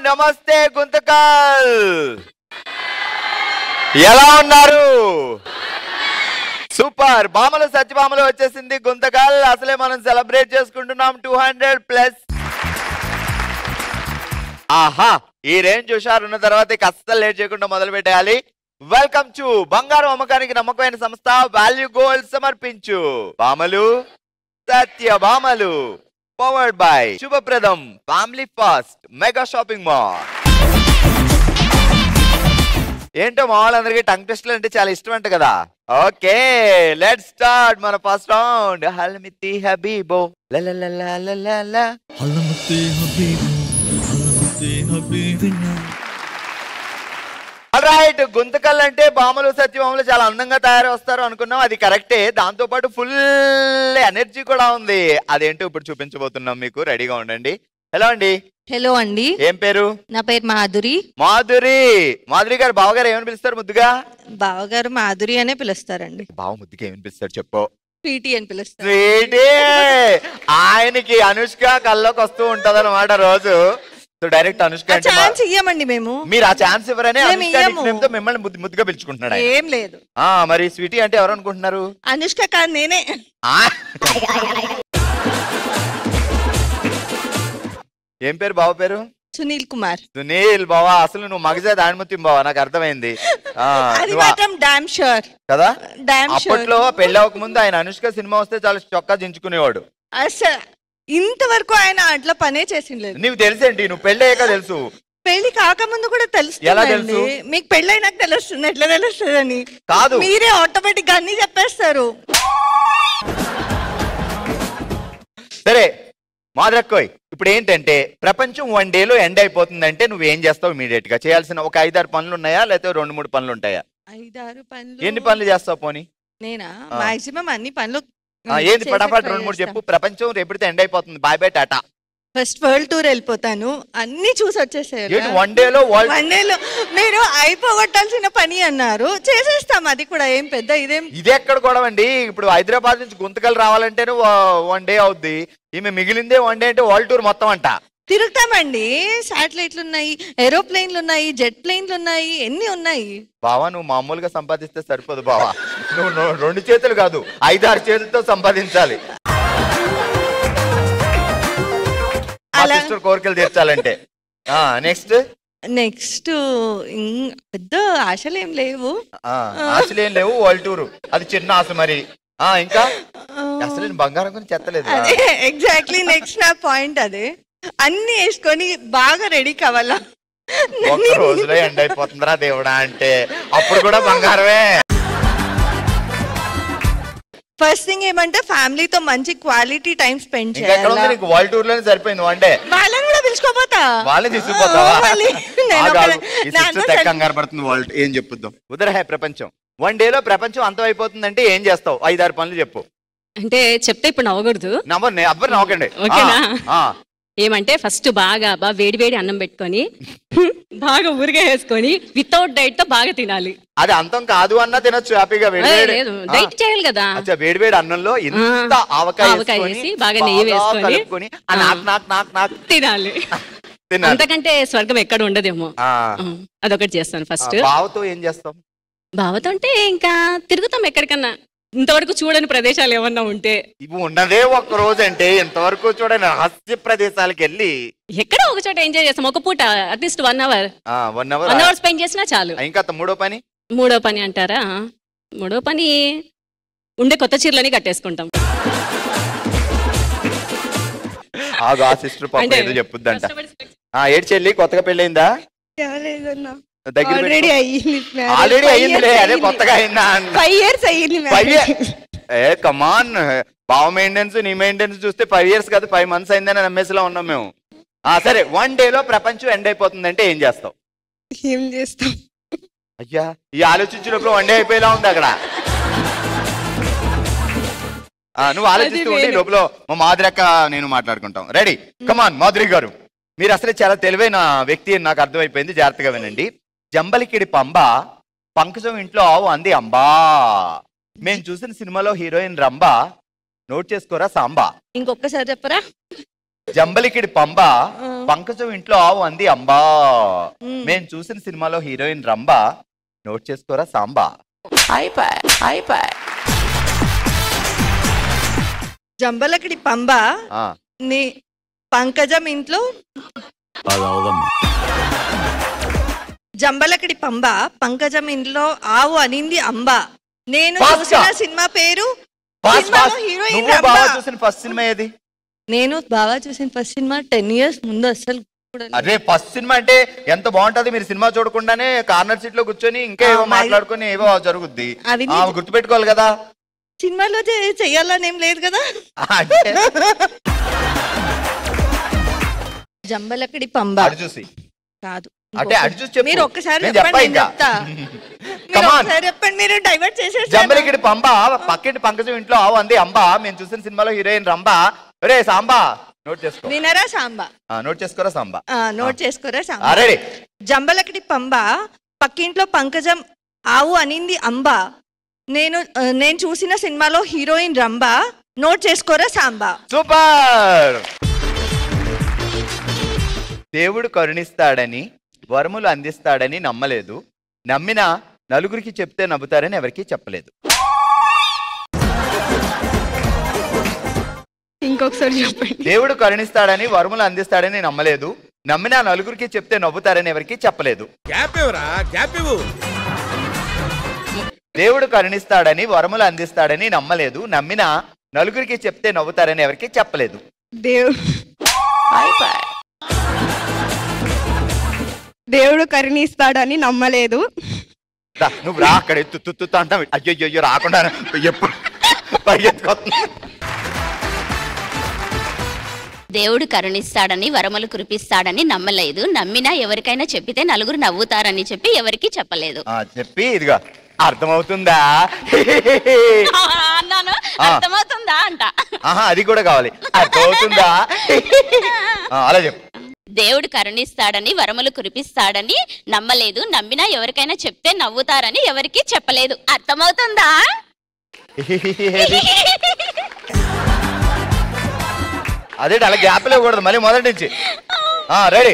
నమస్తే గుంతకల్, ఎలా ఉన్నారు? సూపర్. భామలు సత్యభామలు వచ్చేసింది గుంతకల్. అసలే మనం సెలబ్రేట్ చేసుకుంటున్నాం 200+. ఆహా, ఈ రేంజ్ హుషారున్న తర్వాత ఇక అస్సలు లేట్ చేయకుండా మొదలు పెట్టేయాలి. వెల్కమ్ టు బంగారం అమ్మకానికి నమ్మకమైన సంస్థ వాల్యూ గోల్డ్ సమర్పించు భామలు సత్యభామలు, పవర్డ్ బై శుభప్రదం family fast mega shopping mall. ఏంటో మా వాళ్ళందరికీ టంగ్ టెస్ట్లు అంటే చాలా ఇష్టం అంట కదా. ఓకే, లెట్స్ స్టార్ట్ మన ఫస్ట్ రౌండ్. హల్మితి హబీబో లలలలలలల హల్మితి హబీబో హల్మితి హబీబినా. ఆల్రైట్, గుంతకల్ అంటే భామలు సత్యభామలు చాలా అందంగా తయారు వస్తారు అనుకున్నాం, అది కరెక్టే. దాంతో పాటు ఫుల్ ఎనర్జీ కూడా ఉంది. అదేంటో ఇప్పుడు చూపించబోతున్నాం మీకు, రెడీగా ఉండండి. హలో అండి. హలో అండి. ఏం పేరు? నా పేరు మాధురి. మాధురి గారు బావగారు ఏమని పిలుస్తారు ముద్దుగా? బావగారు మాధురి అనే పిలుస్తారండి. బావ ముద్దుగా ఏమని పిలుస్తారు చెప్పు? స్వీటీ అని పిలుస్తారు. స్వీటీ. ఆయనకి అనుష్క కల్లోకి వస్తూ ఉంటది అనమాట రోజు. సో డైరెక్ట్ అనుష్క ఛాన్స్ ఇయ్యమండి మేము. మీరు ఆ ఛాన్స్ ఇవ్వరనే మిమ్మల్ని ముద్దుగా పిలుచుకుంటున్నాడు. ఏం లేదు. మరి స్వీటీ అంటే ఎవరు అనుకుంటున్నారు? అనుష్క కాదు, నేనే. ఏం పేరు బావ పేరు? సునీల్ కుమార్. సునీల్ బావా, అసలు నువ్వు మగజాతి ఆణిముత్యం బావా, నాకు అర్థమైంది కదా. అప్పట్లో పెళ్లి అవ్వక ముందు ఆయన అనుష్క సినిమా వస్తే చాలా చొక్కా దించుకునేవాడు. అసలు ఇంతవరకు ఆయన అట్లా పనే చేసింది. నీకు తెలిసేంటి? నువ్వు పెళ్లి అయ్యాక తెలుసు, పెళ్లి కాకముందు కూడా తెలుసు. ఎలా తెలుసు? మీకు పెళ్లి అయినాక తెలుస్తుంది. ఎట్లా తెలుస్తుంది అని కాదు, మీరే ఆటోమేటిక్ గా అన్ని చెప్పేస్తారు. సరే మాదరక్కోయ్, ఇప్పుడు ఏంటంటే ప్రపంచం 1 డేలో ఎండ్ అయిపోతుందంటే నువ్వేం చేస్తావు? ఇమీడియట్ గా చేయాల్సిన ఒక 5-6 పనులు ఉన్నాయా, లేకపోతే 2-3 పనులు ఉంటాయా? 5-6 పనులు. ఎన్ని పనులు చేస్తావు పోనీ? నేనా మాక్సిమం అన్ని పనులు. ఏంది ఫటాఫట్ 2-3 చెప్పు. ప్రపంచం రేపటితో ఎండ్ అయిపోతుంది, bye bye tata. First world tour వెళ్ళిపోతాను, అన్ని చూసి వచ్చేసారు. 1 డేలో మీరు అయిపోగొట్టాల్సిన పని అన్నారు, చేసేస్తాం. అది కూడా ఏం పెద్ద ఇదే ఎక్కడ కూడా అండి. ఇప్పుడు హైదరాబాద్ నుంచి గుంతకల్ రావాలంటే 1 డే అవుద్ది. ఈమె మిగిలిందే 1 డే అంటే వరల్డ్ టూర్ మొత్తం అంట. తిరుగుతామండి. శాటిలైట్లు ఉన్నాయి, ఏరోప్లేన్లు ఉన్నాయి, జెట్ ప్లేన్లు ఉన్నాయి, ఎన్ని ఉన్నాయి. బావా, నువ్వు మామూలుగా సంపాదిస్తే సరిపోదు బావా. నువ్వు 2 చేతులు కాదు 5-6 చేతులతో సంపాదించాలి కోరికలు తీర్చాలంటే. నెక్స్ట్ పెద్ద ఆశలు ఏం లేవు. వరల్డ్ టూర్ అది చిన్న ఆశ. మరి ఇంకా అసలు బంగారం గురించి చెత్తలేదు. ఎగ్జాక్ట్లీ, నెక్స్ట్ నా పాయింట్ అదే. అన్ని వేసుకొని బాగా రెడీ కావాలా. ఒక రోజులో ఎండ్ అయిపోతుందిరా దేవుడా అంటే అప్పుడు కూడా బంగారమే. ఫస్ట్ థింగ్ ఏమంటే ఫ్యామిలీతో మంచి క్వాలిటీ టైం స్పెండ్ చేయాలి. వరల్డ్ టూర్ లోనే సరిపోయింది 1 డే. వాళ్ళని కూడా పిలుచుకోపోతా. వాళ్ళని తీసుకుపోతావా? కంగారు పడుతుంది వరల్డ్. ఏం చెప్పుద్దాం ఉదరహే ప్రపంచం 1 డేలో ప్రపంచం అంతం అయిపోతుందంటే ఏం చేస్తావు? 5-6 పనులు చెప్పు. అంటే చెప్తే ఇప్పుడు నవ్వకూడదు. ఎవ్వరు నవ్వకండి. ఓకేనా? ఏమంటే ఫస్ట్ బాగా వేడి వేడి అన్నం పెట్టుకొని బాగా ఊరిగా వేసుకొని వితౌట్ డైట్ తో బాగా తినాలి. అది అంతం కాదు అన్నా తినొచ్చు హ్యాపీగా. డైట్ చేయాలి కదా. వేడి వేడి అన్నంలో ఇంత ఆవకాయ వేసి బాగా నెయ్యి వేసుకొని తినాలి. అంతకంటే స్వర్గం ఎక్కడ ఉండదేమో. అదొకటి చేస్తాను ఫస్ట్. బావతో ఏం చేస్తాం? బావతో అంటే ఇంకా తిరుగుతాం ఎక్కడికన్నా, ఇంతవరకు చూడని ప్రదేశాలు ఏమన్నా ఉంటే. ఇవి ఉన్నదే 1 రోజు అంటే ఇంతవరకు చూడని రహస్య ప్రదేశాలకు వెళ్ళి ఎక్కడో ఒక చోట ఎంజాయ్ చేస్తాం. ఒక పూట అట్లీస్ట్ 1 అవర్ 1 అవర్ స్పెండ్ చేసినా చాలు. ఇంకా మూడో పని అంటారా? మూడో పని ఉండే కొత్త చీరలని కట్టేసుకుంటాం. ఆ సిస్టర్ పాప ఏదో చెప్పుద్దంట. ఏడు చెల్లి కొత్తగా పెళ్ళైందా? ఆల్రెడీ అయ్యిందిలే, అదే కొత్తగా అయిందా? 5 years అయ్యింది. కమాన్, బావ మెయింటెనెన్స్ నీ మెయింటెనెన్స్ చూస్తే 5 years కాదు 5 months అయిందని నమ్మేసిలో ఉన్నాం మేము. సరే, 1 డేలో ప్రపంచం ఎండ్ అయిపోతుందంటే ఏం చేస్తావు? ఏం చేస్తాం? అయ్యా, ఈ ఆలోచించినప్పుడు 1 డే అయిపోయేలా ఉంది అక్కడ. నువ్వు ఆలోచిస్తూ ఉంటే లోపల మా మాధురక్క నేను మాట్లాడుకుంటాం. రెడీ? కమాన్ మాధురి గారు, మీరు అసలే చాలా తెలివైన వ్యక్తి అని నాకు అర్థమైపోయింది. జాగ్రత్తగా వినండి. జంబలికిడి పంబ పంకజం ఇంట్లో ఆవు అంది అంబా. మేము చూసిన సినిమాలో హీరోయిన్ రంబా. నోట్ చేసుకోరా సాంబా. ఇంకొకసారి చెప్పరా? జంబలికిడి పంబ పంకజం ఇంట్లో ఆవు అంది అంబా. మేము చూసిన సినిమాలో హీరోయిన్ రంబా. నోట్ చేసుకోరా సాంబా. జంబలకడి పంబ నీ పంకజం ఇంట్లో జంబలకడి పంబ పంకజం ఇంట్లో ఆవు అనింది అంబ. నేను చూసిన సినిమా పేరు హీరోయిన్ చూసిన ఫస్ట్ సినిమా ఏది? నేను బాగా చూసిన ఫస్ట్ సినిమా 10 years ముందు అసలు. అదే ఫస్ట్ సినిమా అంటే ఎంత బాగుంటది. మీరు సినిమా చూడకుండానే కార్నర్ సీట్ లో కూర్చొని ఇంకా ఏవో మాట్లాడుకుని ఏవో జరుగుద్ది. గుర్తుపెట్టుకోవాలి కదా. సినిమాలో చెయ్యాలని ఏం లేదు కదా. జంబలకడి పంబ చూసి కాదు అంటే అటు చూసి మీరు ఒక్కసారి చెప్పండి. మీరు డైవర్ట్ చేసేసారు. జంబలకిడి పంబ పక్కింటి పంకజం ఇంట్లో ఆవు అంది అంబా. మేము చూసిన సినిమాలో హీరోయిన్ రంబా. రే సాంబా నోట్ చేసుకో. వినరా సాంబా? నోట్ చేసుకోరా సాంబా. నోట్ చేసుకోరా సాంబా. జంబలకడి పంబ పక్కింట్లో పంకజం ఆవు అనింది అంబ. నేను చూసిన సినిమాలో హీరోయిన్ రంబా. నోట్ చేసుకోరా సాంబా. సూపర్. దేవుడు కరుణిస్తాడని వరములు అందిస్తాడని నమ్మలేదు. నమ్మినా నలుగురికి చెప్తే నవ్వుతారని ఎవరికి చెప్పలేదు. ఇంకొకసారి చెప్పండి. దేవుడు కరుణిస్తాడని వరములు అందిస్తాడని నమ్మలేదు. నమ్మినా నలుగురికి చెప్తే నవ్వుతారని ఎవరికి చెప్పలేదు. దేవుడు కరుణిస్తాడని వరములు అందిస్తాడని నమ్మలేదు. నమ్మినా నలుగురికి చెప్తే నవ్వుతారని ఎవరికి చెప్పలేదు. దేవుడు కరుణిస్తాడని నమ్మలేదు. నువ్వు రా అక్కడ తుత్తు అంటావు. అయ్యో రాకుండా ఎప్పుడు పరిగెత్తుకోతుంది. దేవుడు కరుణిస్తాడని వరములు కురిపిస్తాడని నమ్మలేదు. నమ్మినా ఎవరికైనా చెప్పితే నలుగురు నవ్వుతారని చెప్పి ఎవరికి చెప్పలేదు. చెప్పి ఇదిగా అర్థమవుతుందా అన్నాను. అర్థమవుతుందా అంట. అది కూడా కావాలి. అర్థమవుతుందా? అలా చెప్పు. దేవుడు కరుణిస్తాడని వరములు కురిపిస్తాడని నమ్మలేదు. నమ్మినా ఎవరికైనా చెప్తే నవ్వుతారని ఎవరికి చెప్పలేదు. అర్థమవుతుందా? అదే అలా గ్యాప్ లేకూడదు. మళ్ళీ మొదటి నుంచి రెడీ.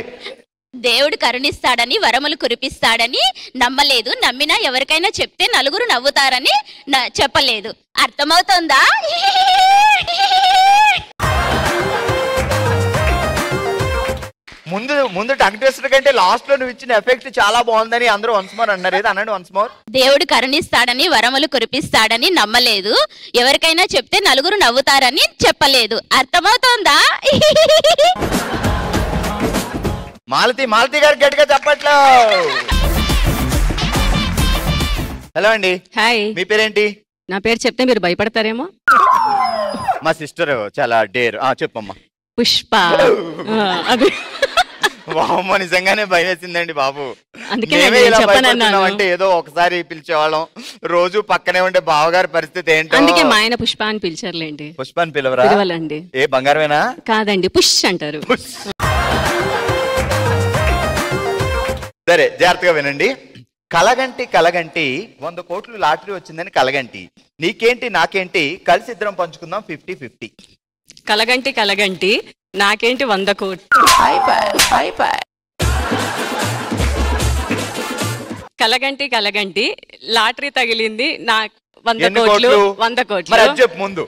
దేవుడు కరుణిస్తాడని వరములు కురిపిస్తాడని నమ్మలేదు. నమ్మినా ఎవరికైనా చెప్తే నలుగురు నవ్వుతారని చెప్పలేదు. అర్థమవుతుందా? ముందు టంగ్ టెస్టర్ కంటే లాస్ట్ లో నువ్వు ఇచ్చిన ఎఫెక్ట్ చాలా బాగుందని అందరూ వన్స్ మోర్ అన్నారు. ఏదో అన్నాడు వన్స్ మోర్. దేవుడు కరుణిస్తాడని వరములు కురిపిస్తాడని నమ్మలేదు. ఎవరికైనా చెప్తే నలుగురు నవ్వుతారని చెప్పలేదు. అర్థమవుతోందా? మాలతి గారు గట్టిగా చెప్పట్లో. హలో అండి. హాయ్. మీ పేరేంటి? నా పేరు చెప్తే మీరు భయపడతారేమో. మా సిస్టర్ చాలా డేర్. చెప్పమ్మా. పుష్ప. అది నిజంగానే భయం వేసిందండి బాబు. అంటే ఏదో ఒకసారి పిలిచేవాళ్ళం. రోజు పక్కనే ఉండే బావగారి పరిస్థితి ఏంటో. అందుకే మా ఆయన పుష్ప అని పిలిచారులేండి. పుష్ప అని పిలవరా? పిలవాలండి. ఏ బంగారమేనా? కాదండి, పుష్ అంటారు. సరే జాగ్రత్తగా వినండి. కలగంటి 100 కోట్లు లాటరీ వచ్చిందని కలగంటి. నీకేంటి నాకేంటి కలిసి ఇద్దరం పంచుకుందాం 50-50. కలగంటి నాకేంటి 100 కోట్లు. కలగంటి లాటరీ తగిలింది నా 100 కోట్లు. 100 కోట్లు చెప్పు ముందు.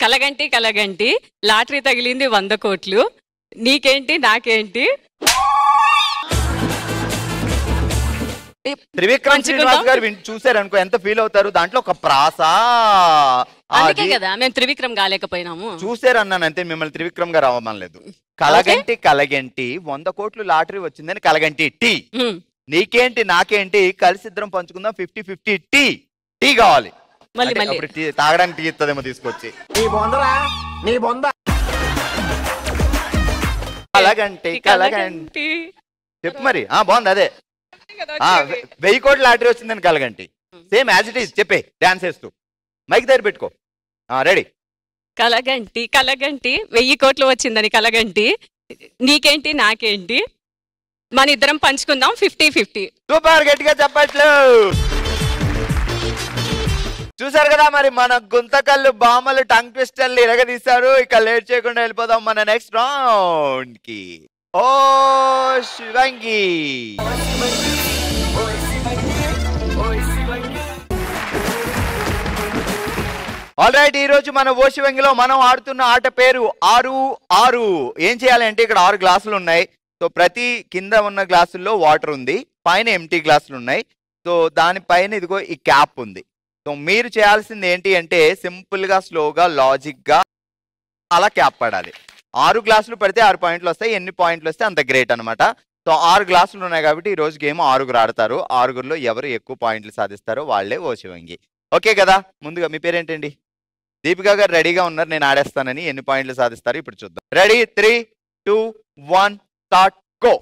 కలగంటి లాటరీ తగిలింది 100 కోట్లు. నీకేంటి నాకేంటి. త్రివిక్రమ్ శ్రీనివాస్ గారు చూసారనుకో ఎంత ఫీల్ అవుతారు. దాంట్లో ఒక ప్రాస. అందుకే కదా మేము త్రివిక్రమ్ కాలేకపోయినాము. చూసారన్నాను అంతే, మిమ్మల్ని త్రివిక్రమ్ గారు అవ్వమనలేదు. కలగంటి 100 కోట్లు లాటరీ వచ్చిందని కలగంటి టీ. నీకేంటి నాకేంటి కలిసి ఇద్దరం పంచుకుందాం 50-50 టీ కావాలి. తాగడానికి టీ ఇస్తుందేమో తీసుకొచ్చి. కలగంటి చెప్పు మరి. బాగుంది అదే. 1000 కోట్ల లాటరీ వచ్చిందని కలగంటి. సేమ్ యాజ్ ఇట్ ఈస్ చెప్పే డాన్స్ చేస్తూ. మైక్ దగ్గర పెట్టుకో. రెడీ. కలగంటి 1000 కోట్లు వచ్చిందని కలగంటి. నీకేంటి నాకేంటి మన ఇద్దరం పంచుకుందాం 50-50. సూపర్, గట్టిగా చెప్పట్లు. చూసారు కదా మరి మన గుంతకల్లు బామలు టంగ్ ట్విస్టర్లు ఇరగదీశారు. ఇక లేట్ చేయకుండా వెళ్ళిపోదాం మన నెక్స్ట్ రౌండ్ కి. ఓ శివంగి, ఆల్ రైట్. ఈ రోజు మన ఓ శివంగిలో మనం ఆడుతున్న ఆట పేరు 6-6. ఏం చేయాలంటే ఇక్కడ 6 గ్లాసులు ఉన్నాయి. సో ప్రతి కింద ఉన్న గ్లాసుల్లో వాటర్ ఉంది, పైన ఎంటీ గ్లాసులు ఉన్నాయి. సో దానిపైన ఇదిగో ఈ క్యాప్ ఉంది. సో మీరు చేయాల్సింది ఏంటి అంటే సింపుల్ గా, స్లోగా, లాజిక్ గా అలా క్యాప్ పడాలి. 6 గ్లాసులు పడితే 6 పాయింట్లు వస్తాయి. ఎన్ని పాయింట్లు వస్తే అంత గ్రేట్ అనమాట. సో 6 గ్లాసులు ఉన్నాయి కాబట్టి ఈ రోజు గేమ్ 6గురు ఆడతారు. 6గురిలో ఎవరు ఎక్కువ పాయింట్లు సాధిస్తారో వాళ్ళే ఓ శివంగి. ఓకే కదా? ముందుగా మీ పేరేంటండి? దీపికా గారు రెడీగా ఉన్నారు, నేను ఆడేస్తానని. ఎన్ని పాయింట్లు సాధిస్తారు ఇప్పుడు చూద్దాం. రెడీ? 3, 2, 1 start, go.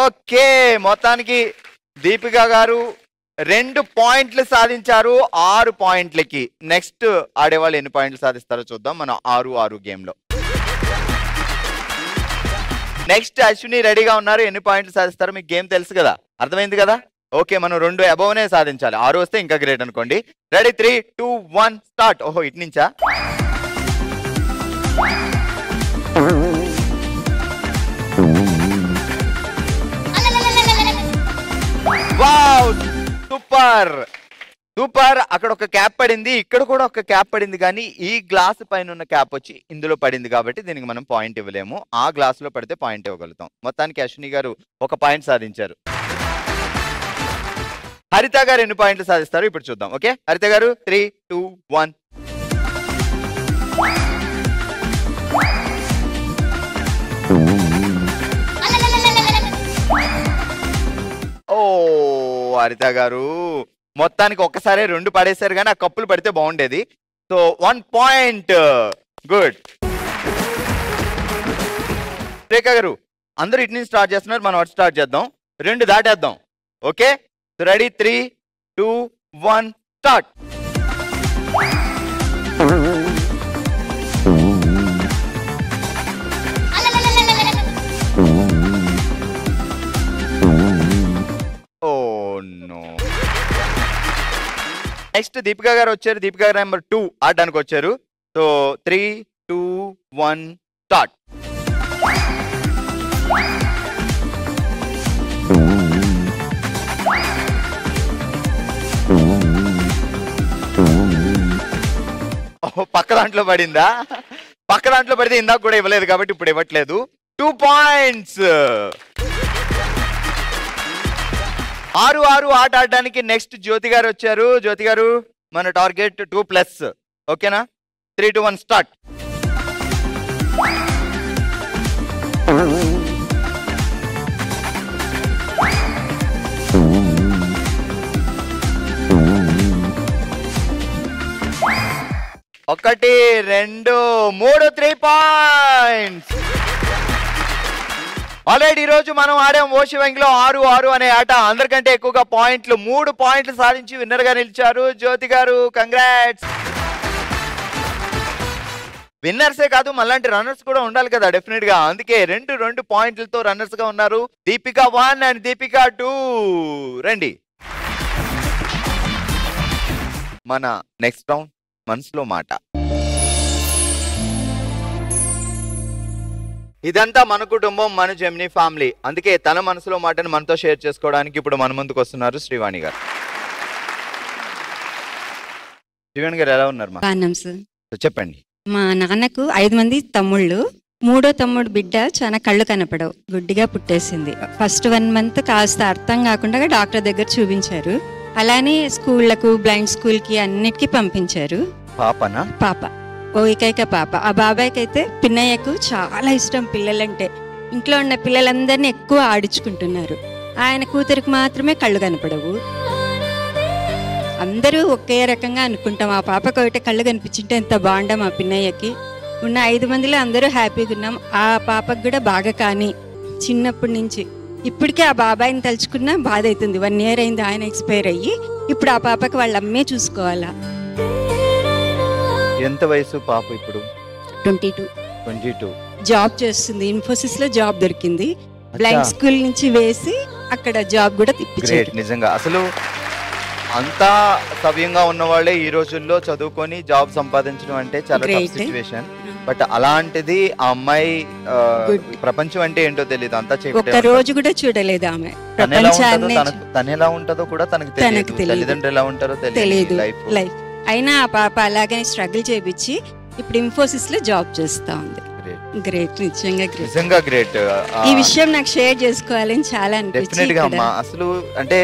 ఓకే, మొత్తానికి దీపికా గారు 2 పాయింట్లు సాధించారు 6 పాయింట్లకి. నెక్స్ట్ ఆడేవాళ్ళు ఎన్ని పాయింట్లు సాధిస్తారో చూద్దాం మన 6-6 గేమ్ లో. నెక్స్ట్ అశ్విని రెడీగా ఉన్నారు. ఎన్ని పాయింట్లు సాధిస్తారో మీకు గేమ్ తెలుసు కదా, అర్థమైంది కదా? ఓకే, మనం 2 అబౌవ్నే సాధించాలి. 6 వస్తే ఇంకా గ్రేట్ అనుకోండి. రెడీ? 3, 2, 1 స్టార్ట్. ఓహో, ఇటు నుంచా? Wow, super super. అక్కడ ఒక క్యాప్ పడింది, ఇక్కడ కూడా ఒక క్యాప్ పడింది. కానీ ఈ గ్లాస్ పైన ఉన్న క్యాప్ వచ్చి ఇందులో పడింది కాబట్టి దీనికి మనం పాయింట్ ఇవ్వలేము. ఆ గ్లాస్ లో పడితే పాయింట్ ఇవ్వగలుగుతాం. మొత్తానికి అశ్విని గారు 1 పాయింట్ సాధించారు. హరిత గారు ఎన్ని పాయింట్లు సాధిస్తారు ఇప్పుడు చూద్దాం. ఓకే, హరిత గారు 3, 2, 1. ఓ హరిత గారు మొత్తానికి ఒక్కసారి 2 పడేశారు, కానీ ఆ కప్పులు పడితే బాగుండేది. So 1 point. గుడ్. రేఖా గారు, అందరూ ఇటు నుంచి స్టార్ట్ చేస్తున్నారు, మనం అటు స్టార్ట్ చేద్దాం. 2 దాటేద్దాం. Okay, ready? 3, 2, 1 start. Oh no. Next Deepika గారు వచ్చారు. దీపికా గారు నెంబర్ 2 ఆడడానికి వచ్చారు. So 3, 2, 1 start. పక్క దాంట్లో పడిందా? పక్క దాంట్లో పడితే ఇందాక కూడా ఇవ్వలేదు కాబట్టి ఇప్పుడు ఇవ్వట్లేదు. 2 పాయింట్స్. 6-6 ఆట ఆడడానికి నెక్స్ట్ జ్యోతి గారు వచ్చారు. జ్యోతి గారు, మన టార్గెట్ 2+. ఓకేనా? 3, 2, 1 స్టార్ట్. ఒకటి, 2, 3, 3 పాయింట్స్. ఆల్రెడీ ఈ రోజు మనం ఆడాం ఓ శివంగిలో 6-6 అనే ఆట. అందరికంటే ఎక్కువగా పాయింట్లు 3 పాయింట్లు సాధించి విన్నర్ గా నిలిచారు జ్యోతి గారు. కంగ్రాట్స్. విన్నర్సే కాదు, మళ్ళాంటి రన్నర్స్ కూడా ఉండాలి కదా డెఫినెట్ గా. అందుకే 2 పాయింట్లతో రన్నర్స్ గా ఉన్నారు దీపిక 1 అండ్ దీపిక 2. రండి మన నెక్స్ట్ రౌండ్ మనసులో మాట. ఇదంతా మన కుటుంబం, మన జెమినీ ఫ్యామిలీ. అందుకే తన మనసులో మాటను మనతో షేర్ చేసుకోవడానికి ఇప్పుడు మన ముందుకు వస్తున్నారు శ్రీవాణి గారు. శ్రీవాణి గారు ఎలా ఉన్నారు మా? చెప్పండి. మా నాన్నకు 5 మంది తమ్ముళ్ళు. 3వ తమ్ముడు బిడ్డ చాలా కళ్ళు కనపడవు, గుడ్డిగా పుట్టేసింది. ఫస్ట్ 1 మంత్ కాస్త అర్థం కాకుండా డాక్టర్ దగ్గర చూపించారు. అలానే స్కూళ్లకు, బ్లైండ్ స్కూల్ కి అన్నిటికీ పంపించారు. పాపనా? పాప, ఓ ఏకైక పాప. ఆ బాబాయ్కి అయితే పిన్నయ్యకు చాలా ఇష్టం పిల్లలంటే. ఇంట్లో ఉన్న పిల్లలందరినీ ఎక్కువ ఆడించుకుంటున్నారు. ఆయన కూతురికి మాత్రమే కళ్ళు కనపడవు. అందరూ ఒకే రకంగా అనుకుంటాం, ఆ పాపకు ఒకటే కళ్ళు కనిపించింటే ఎంత బాగుండా మా పిన్నయ్యకి. ఉన్న 5 మందిలో అందరూ హ్యాపీగా ఉన్నాం. ఆ పాపకు కూడా బాగా. కానీ చిన్నప్పటి నుంచి ఇప్పటికే ఆ బాబాయిని తలుచుకున్నా బాధ అవుతుంది. 1 ఇయర్ అయింది ఆయన ఎక్స్పైర్ అయ్యి. ఇప్పుడు ఆ పాపకి వాళ్ళ అమ్మే చూసుకోవాలా. ఎంత వయసు పాప ఇప్పుడు? 22 జాబ్ చేస్తుంది. ఇన్ఫోసిస్ లో జాబ్ దొరికింది. బ్లైండ్ స్కూల్ నుంచి వేసి అక్కడ జాబ్ కూడా గ్రేట్. నిజంగా అసలు అంతా సవ్యంగా ఉన్న వాళ్ళే ఈ రోజుల్లో చదువుకొని జాబ్ సంపాదించడం అంటే చాలా టఫ్ సిచ్యువేషన్. బట్ అలాంటిది ఆ అమ్మాయి ప్రపంచం అంటే ఏంటో తెలియదు, అంతా ఒక రోజు కూడా చూడలేదు ఆమె. తను ఎలా ఉంటుందో కూడా తనకు తెలియదు, తల్లిదండ్రులు ఎలా ఉంటారో తెలియదు లైఫ్. అయినా ఆ పాప అలాగనే స్ట్రగుల్ చేపించి ఇప్పుడు ఇన్ఫోసిస్ లో జాబ్ చేస్తా ఉంది. గ్రేట్, నిజంగా గ్రేట్. ఈ విషయం నాకు షేర్ చేసుకోవాలని చాలా డెఫినెట్ గా అమ్మా. అసలు అంటే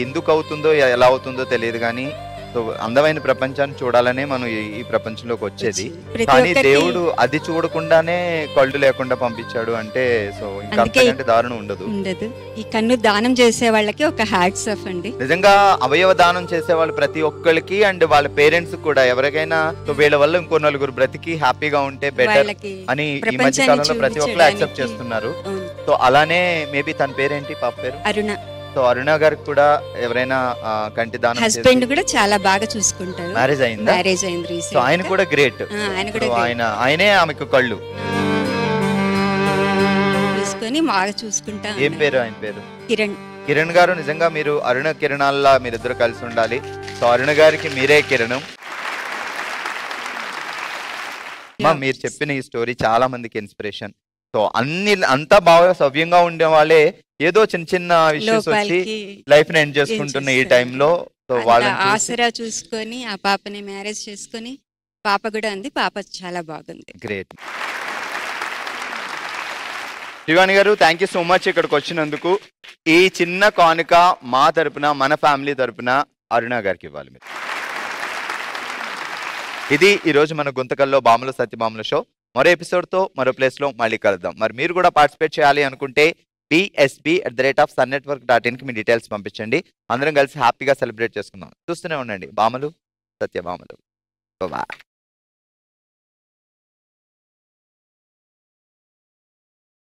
ఎందుకు అవుతుందో ఎలా అవుతుందో తెలియదు కానీ అందమైన ప్రపంచాన్ని చూడాలనే మనం ఈ ప్రపంచంలోకి వచ్చేది. కానీ దేవుడు అది చూడకుండానే కళ్ళు లేకుండా పంపించాడు అంటే సో ఇంకా దారుణం ఉండదు. ఈ కన్ను దానం చేసే వాళ్ళకి ఒక హ్యాట్స్ ఆఫ్ అండి. నిజంగా అవయవ దానం చేసే వాళ్ళు ప్రతి ఒక్కరికి అండ్ వాళ్ళ పేరెంట్స్ కూడా ఎవరికైనా వీళ్ళ వల్ల ఇంకో నలుగురు బ్రతికి హ్యాపీగా ఉంటే బెటర్ అని ఈ మధ్య కాలంలో ప్రతి ఒక్కరు యాక్సెప్ట్ చేస్తున్నారు. సో అలానే మేబీ తన పేరేంటి, పాప పేరు అరుణ. సో అరుణ గారికి కూడా ఎవరైనా కంటి దానం, హస్బెండ్ కూడా చాలా బాగా చూసుకుంటారు. మ్యారేజ్ అయింది. సో ఆయన కూడా గ్రేట్. ఆయనే ఆమెకు కళ్ళు చూసుకొని బాగా చూసుకుంటా. ఏం పేరు ఆయన పేరు? కిరణ్. కిరణ్ గారు నిజంగా మీరు అరుణ కిరణాల్లా మీరిద్దరు కలిసి ఉండాలి. సో అరుణ గారికి మీరే కిరణం. మీరు చెప్పిన ఈ స్టోరీ చాలా మందికి ఇన్స్పిరేషన్. సో అంతా బాగా సవ్యంగా ఉండే వాళ్ళే ఏదో చిన్న చిన్న ఇష్యూస్ వచ్చి లైఫ్ ని ఎండ్ చేసుకుంటున్న ఈ టైంలో సో వాళ్ళని ఆసరా చూసుకొని ఆ పాపని మ్యారేజ్ చేసుకొని పాప కూడా అంది. పాప చాలా బాగుంది. గ్రేట్. శివాని గారు థ్యాంక్ యూ సో మచ్ ఇక్కడికి వచ్చినందుకు. ఈ చిన్న కానుక మా తరపున, మన ఫ్యామిలీ తరపున అరుణ గారికి ఇవ్వాలి మీరు. ఇది ఈరోజు మన గుంతకల్లో బాముల సత్యభామల షో. మరో ఎపిసోడ్తో మరో ప్లేస్లో మళ్ళీ కలుద్దాం. మరి మీరు కూడా పార్టిసిపేట్ చేయాలి అనుకుంటే bsb@sunnetwork.in కి మీ డీటెయిల్స్ పంపించండి. అందరం కలిసి హ్యాపీగా సెలబ్రేట్ చేసుకుందాం. చూస్తూనే ఉండండి బామలు సత్యభామలు. బాయ్.